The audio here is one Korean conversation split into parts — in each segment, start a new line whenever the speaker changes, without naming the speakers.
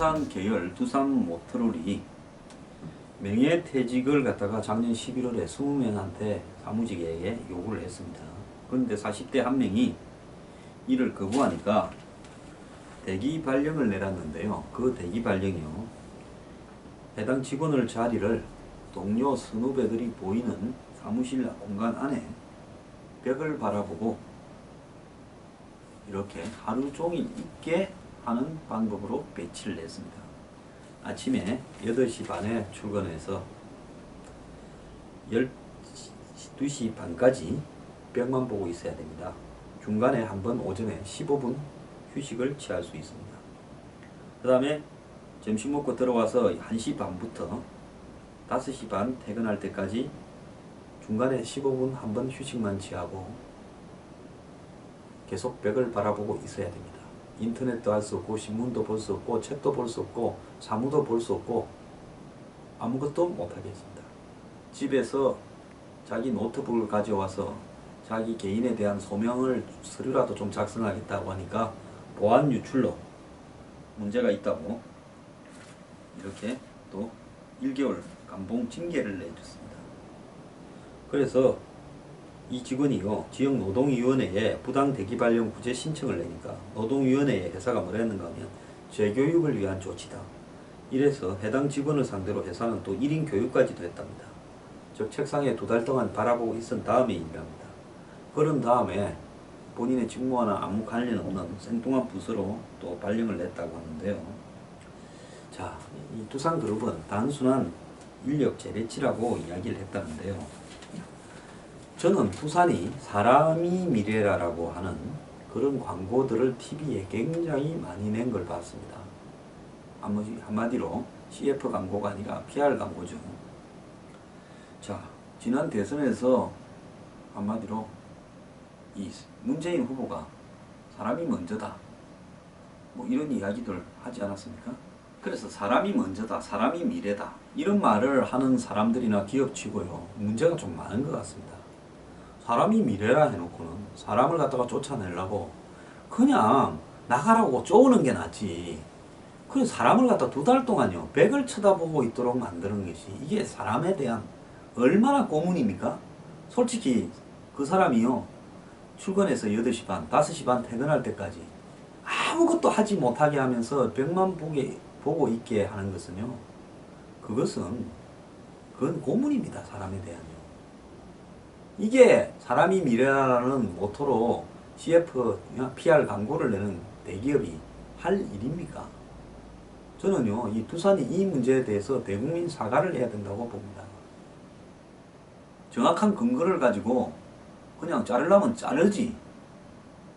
두산 계열 두산 모터롤이 명예퇴직을 갖다가 작년 11월에 20명한테 사무직에게 요구를 했습니다. 그런데 40대 한 명이 이를 거부하니까 대기 발령을 내렸는데요. 그 대기 발령이요, 해당 직원을 자리를 동료 선후배들이 보이는 사무실 공간 안에 벽을 바라보고 이렇게 하루 종일 있게 하는 방법으로 배치를 했습니다. 아침에 8시 반에 출근해서 12시 반까지 벽만 보고 있어야 됩니다. 중간에 한번 오전에 15분 휴식을 취할 수 있습니다. 그 다음에 점심 먹고 들어와서 1시 반부터 5시 반 퇴근할 때까지 중간에 15분 한번 휴식만 취하고 계속 벽을 바라보고 있어야 됩니다. 인터넷도 할 수 없고 신문도 볼 수 없고 책도 볼 수 없고 사무도 볼 수 없고 아무것도 못하겠습니다. 집에서 자기 노트북을 가져와서 자기 개인에 대한 소명을 서류라도 좀 작성하겠다고 하니까 보안 유출로 문제가 있다고 이렇게 또 1개월 감봉 징계를 내줬습니다. 그래서 이 직원이요, 지역노동위원회에 부당 대기 발령 구제 신청을 내니까 노동위원회에 회사가 뭐라 했는가 하면 재교육을 위한 조치다. 이래서 해당 직원을 상대로 회사는 또 1인 교육까지도 했답니다. 즉 책상에 2달 동안 바라보고 있은 다음에 일합니다. 그런 다음에 본인의 직무와는 아무 관련 없는 생뚱한 부서로 또 발령을 냈다고 하는데요. 자, 이 두산그룹은 단순한 인력 재배치라고 이야기를 했다는데요. 저는 두산이 사람이 미래라라고 하는 그런 광고들을 TV에 굉장히 많이 낸 걸 봤습니다. 한마디로 CF 광고가 아니라 PR 광고죠. 자, 지난 대선에서 한마디로 이 문재인 후보가 사람이 먼저다, 뭐 이런 이야기들 하지 않았습니까? 그래서 사람이 먼저다, 사람이 미래다, 이런 말을 하는 사람들이나 기업치고요, 문제가 좀 많은 것 같습니다. 사람이 미래라 해놓고는 사람을 갖다가 쫓아내려고 그냥 나가라고 쪼우는 게 낫지. 그 사람을 갖다 2달 동안요, 벽을 쳐다보고 있도록 만드는 것이 이게 사람에 대한 얼마나 고문입니까? 솔직히 그 사람이요, 출근해서 8시 반, 5시 반 퇴근할 때까지 아무것도 하지 못하게 하면서 벽만 보고 있게 하는 것은요, 그건 고문입니다. 사람에 대한요. 이게 사람이 미래라는 모토로 CF, PR 광고를 내는 대기업이 할 일입니까? 저는요, 이 두산이 이 문제에 대해서 대국민 사과를 해야 된다고 봅니다. 정확한 근거를 가지고 그냥 자르려면 자르지.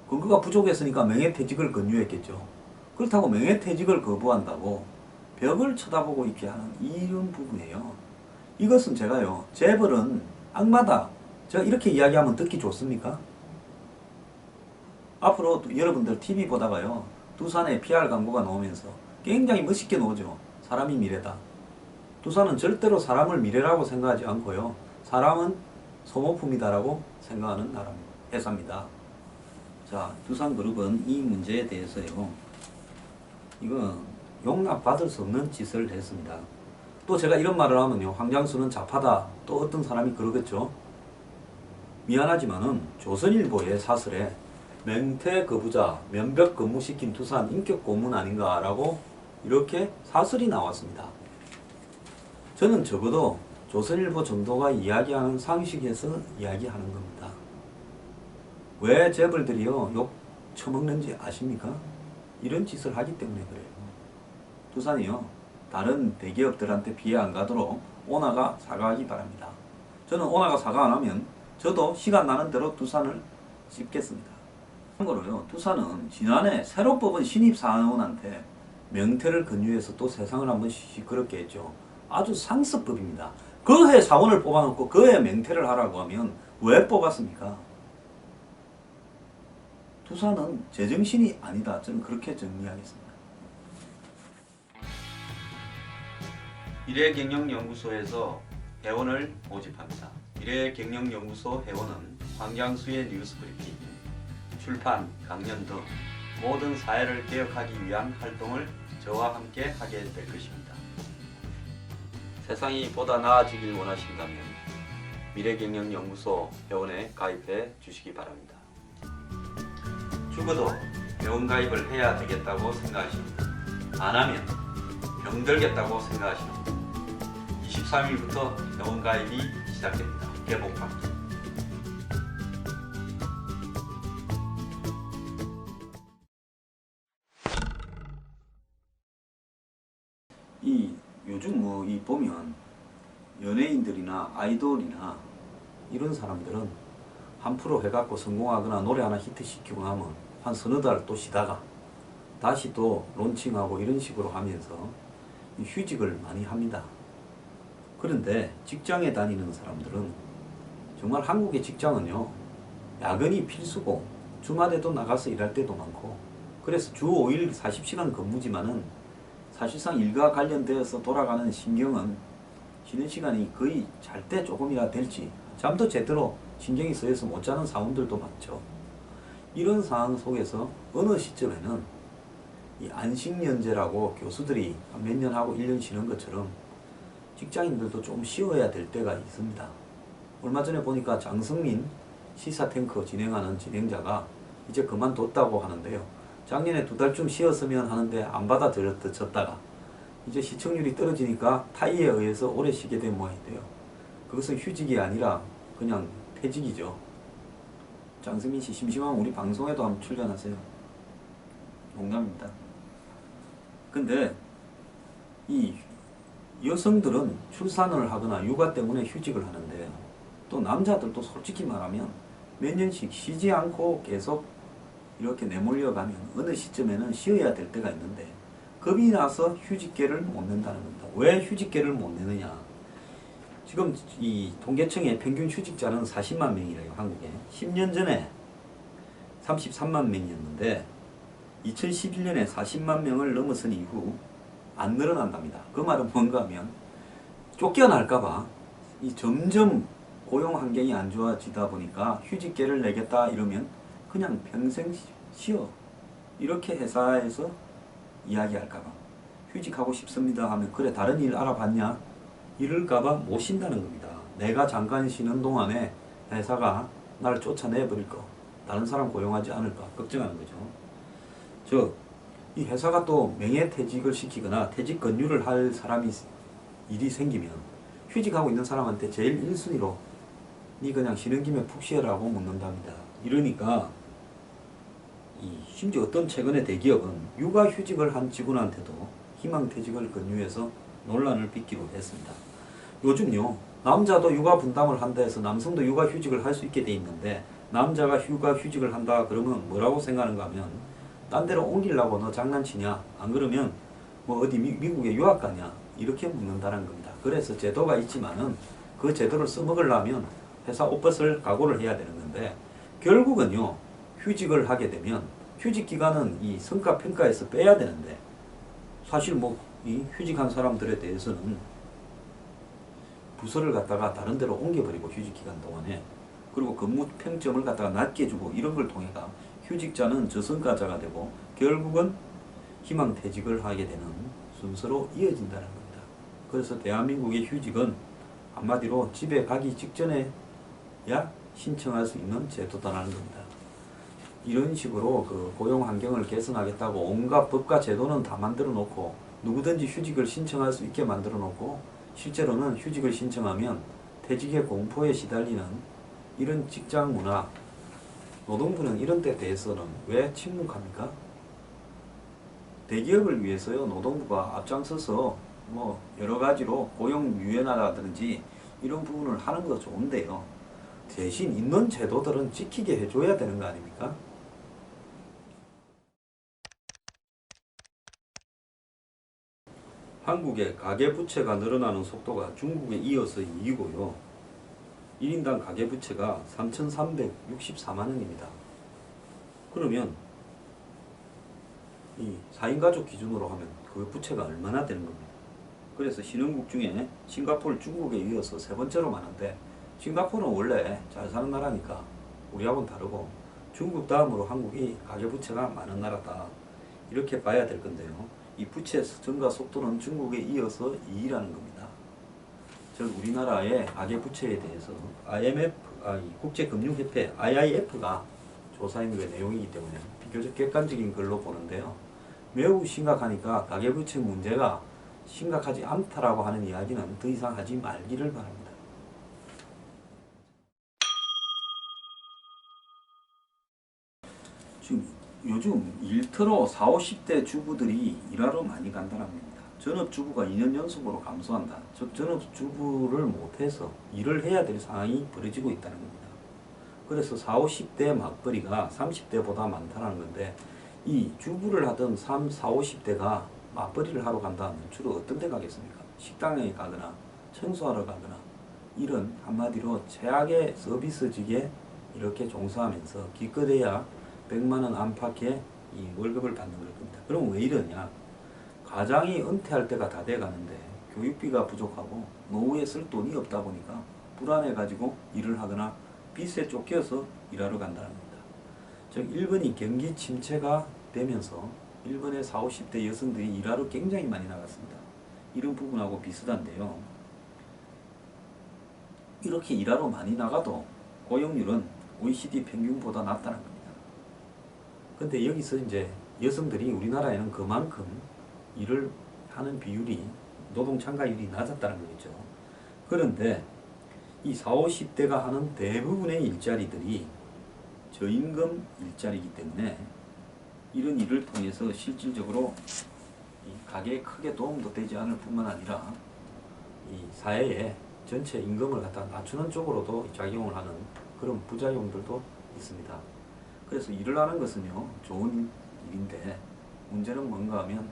근거가 부족했으니까 명예퇴직을 권유했겠죠. 그렇다고 명예퇴직을 거부한다고 벽을 쳐다보고 있게 하는 이런 부분이에요. 이것은 제가요, 재벌은 악마다, 제가 이렇게 이야기하면 듣기 좋습니까? 앞으로 여러분들 TV 보다가요, 두산의 PR 광고가 나오면서 굉장히 멋있게 나오죠. 사람이 미래다. 두산은 절대로 사람을 미래라고 생각하지 않고요, 사람은 소모품이다라고 생각하는 회사입니다. 자, 두산그룹은 이 문제에 대해서요, 이건 용납받을 수 없는 짓을 했습니다. 또 제가 이런 말을 하면요, 황장수는 좌파다, 또 어떤 사람이 그러겠죠. 미안하지만은 조선일보의 사설에 맹퇴 거부자 면벽 근무시킨 두산 인격 고문 아닌가라고 이렇게 사설이 나왔습니다. 저는 적어도 조선일보 정도가 이야기하는 상식에서 이야기하는 겁니다. 왜 재벌들이요 욕 처먹는지 아십니까? 이런 짓을 하기 때문에 그래요. 두산이요, 다른 대기업들한테 피해 안 가도록 오너가 사과하기 바랍니다. 저는 오너가 사과 안 하면 저도 시간 나는 대로 두산을 씹겠습니다. 참고로요, 두산은 지난해 새로 뽑은 신입 사원한테 명퇴를 권유해서 또 세상을 한번 시끄럽게 했죠. 아주 상습법입니다. 그 해 사원을 뽑아놓고 그 해 명퇴를 하라고 하면 왜 뽑았습니까? 두산은 제정신이 아니다. 저는 그렇게 정리하겠습니다. 미래경영연구소에서 회원을 모집합니다. 미래경영연구소 회원은 황장수의 뉴스브리핑, 출판, 강연 등 모든 사회를 개혁하기 위한 활동을 저와 함께 하게 될 것입니다. 세상이 보다 나아지길 원하신다면 미래경영연구소 회원에 가입해 주시기 바랍니다. 죽어도 회원 가입을 해야 되겠다고 생각하십니다. 안 하면 병들겠다고 생각하십니다. 23일부터 회원 가입이 시작됩니다. 개봉판. 요즘 보면 연예인들이나 아이돌이나 이런 사람들은 한 프로 해갖고 성공하거나 노래 하나 히트시키고 나면 한 서너 달 또 쉬다가 다시 또 론칭하고 이런 식으로 하면서 휴직을 많이 합니다. 그런데 직장에 다니는 사람들은 정말 한국의 직장은요, 야근이 필수고 주말에도 나가서 일할 때도 많고, 그래서 주 5일 40시간 근무지만은 사실상 일과 관련되어서 돌아가는 신경은 쉬는 시간이 거의 잘 때 조금이라 될지, 잠도 제대로 신경이 쓰여서 못 자는 사원들도 많죠. 이런 상황 속에서 어느 시점에는 이 안식연재라고 교수들이 몇 년 하고 1년 쉬는 것처럼 직장인들도 좀 쉬어야 될 때가 있습니다. 얼마 전에 보니까 장성민 시사탱크 진행하는 진행자가 이제 그만뒀다고 하는데요. 작년에 2달쯤 쉬었으면 하는데 안 받아들여졌다가 이제 시청률이 떨어지니까 타이에 의해서 오래 쉬게 된 모양인데요. 그것은 휴직이 아니라 그냥 퇴직이죠. 장성민 씨 심심하면 우리 방송에도 한번 출연하세요. 농담입니다. 근데 이 여성들은 출산을 하거나 육아 때문에 휴직을 하는데, 또 남자들도 솔직히 말하면 몇 년씩 쉬지 않고 계속 이렇게 내몰려가면 어느 시점에는 쉬어야 될 때가 있는데 겁이 나서 휴직계를 못 낸다는 겁니다. 왜 휴직계를 못 내느냐? 지금 이 통계청의 평균 휴직자는 40만 명이래요, 한국에. 10년 전에 33만 명이었는데 2011년에 40만 명을 넘어선 이후 안 늘어난답니다. 그 말은 뭔가 하면 쫓겨날까봐 이 점점 고용 환경이 안 좋아지다 보니까 휴직계를 내겠다 이러면 그냥 평생 쉬어, 이렇게 회사에서 이야기할까봐 휴직하고 싶습니다 하면 그래 다른 일 알아봤냐 이럴까봐 못 쉰다는 겁니다. 내가 잠깐 쉬는 동안에 회사가 나를 쫓아내버릴 거, 다른 사람 고용하지 않을까 걱정하는 거죠. 이 회사가 또 명예퇴직을 시키거나 퇴직 권유를 할 사람이 일이 생기면 휴직하고 있는 사람한테 제일 1순위로 니 그냥 쉬는 김에 푹 쉬어라고 묻는답니다. 이러니까 심지어 어떤 최근의 대기업은 육아휴직을 한 직원한테도 희망퇴직을 권유해서 논란을 빚기로 했습니다. 요즘요, 남자도 육아 분담을 한다 해서 남성도 육아휴직을 할 수 있게 돼 있는데, 남자가 육아휴직을 한다 그러면 뭐라고 생각하는가 하면 딴 데로 옮기려고 너 장난치냐, 안 그러면 뭐 어디 미국에 유학 가냐 이렇게 묻는다는 겁니다. 그래서 제도가 있지만은 그 제도를 써먹으려면 회사 옷 벗을 각오를 해야 되는 건데, 결국은요 휴직을 하게 되면 휴직 기간은 이 성과 평가에서 빼야 되는데, 사실 이 휴직한 사람들에 대해서는 부서를 갖다가 다른 데로 옮겨버리고 휴직 기간 동안에, 그리고 근무 평점을 갖다가 낮게 주고 이런 걸 통해가 휴직자는 저성과자가 되고 결국은 희망퇴직을 하게 되는 순서로 이어진다는 겁니다. 그래서 대한민국의 휴직은 한마디로 집에 가기 직전에야 신청할 수 있는 제도다라는 겁니다. 이런 식으로 그 고용 환경을 개선하겠다고 온갖 법과 제도는 다 만들어 놓고 누구든지 휴직을 신청할 수 있게 만들어 놓고, 실제로는 휴직을 신청하면 퇴직의 공포에 시달리는 이런 직장 문화, 노동부는 이런 데 대해서는 왜 침묵합니까? 대기업을 위해서요, 노동부가 앞장서서 여러 가지로 고용 유연화라든지 이런 부분을 하는 거 좋은데요. 대신 있는 제도들은 지키게 해줘야 되는 거 아닙니까? 한국의 가계부채가 늘어나는 속도가 중국에 이어서 2위고요. 1인당 가계부채가 3,364만 원입니다. 그러면 이 4인 가족 기준으로 하면 그 부채가 얼마나 되는 겁니까? 그래서 신흥국 중에 싱가포르, 중국에 이어서 세 번째로 많은데, 싱가포르는 원래 잘 사는 나라니까 우리하고는 다르고 중국 다음으로 한국이 가계부채가 많은 나라다 이렇게 봐야 될 건데요. 이 부채 증가 속도는 중국에 이어서 2위라는 겁니다. 즉 우리나라의 가계부채에 대해서 IMF, 이 국제금융협회 IIF가 조사한 그 내용이기 때문에 비교적 객관적인 걸로 보는데요. 매우 심각하니까 가계부채 문제가 심각하지 않다라고 하는 이야기는 더 이상 하지 말기를 바랍니다. 지금 요즘 일터로 40, 50대 주부들이 일하러 많이 간다는 겁니다. 전업주부가 2년 연속으로 감소한다. 즉 전업주부를 못해서 일을 해야 될 상황이 벌어지고 있다는 겁니다. 그래서 40, 50대 맞벌이가 30대보다 많다는 건데 이 주부를 하던 40, 50대가 맞벌이를 하러 간다면 주로 어떤 데 가겠습니까? 식당에 가거나 청소하러 가거나 이런 한마디로 최악의 서비스직에 이렇게 종사하면서 기껏해야 100만 원 안팎의 이 월급을 받는 걸 겁니다. 그럼 왜 이러냐? 가장이 은퇴할 때가 다 돼가는데 교육비가 부족하고 노후에 쓸 돈이 없다 보니까 불안해가지고 일을 하거나 빚에 쫓겨서 일하러 간다는 겁니다. 즉 일본이 경기 침체가 되면서 일본의 40, 50대 여성들이 일하러 굉장히 많이 나갔습니다. 이런 부분하고 비슷한데요. 이렇게 일하러 많이 나가도 고용률은 OECD 평균보다 낮다는 겁니다. 근데 여기서 이제 여성들이 우리나라에는 그만큼 일을 하는 비율이 노동 참가율이 낮았다는 거겠죠. 그런데 이 40, 50대가 하는 대부분의 일자리들이 저임금 일자리이기 때문에 이런 일을 통해서 실질적으로 이 가게에 크게 도움도 되지 않을 뿐만 아니라 이 사회에 전체 임금을 갖다 낮추는 쪽으로도 작용을 하는 그런 부작용들도 있습니다. 그래서 일을 하는 것은요 좋은 일인데 문제는 뭔가 하면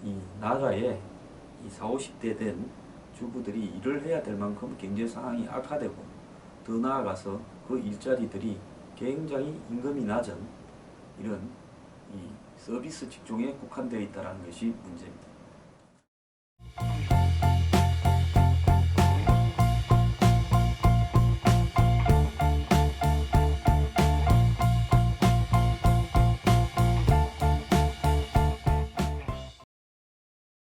이 나라에 이 40, 50대 된 주부들이 일을 해야 될 만큼 경제 상황이 악화되고 더 나아가서 그 일자리들이 굉장히 임금이 낮은 이런 이 서비스 직종에 국한되어 있다는 것이 문제입니다.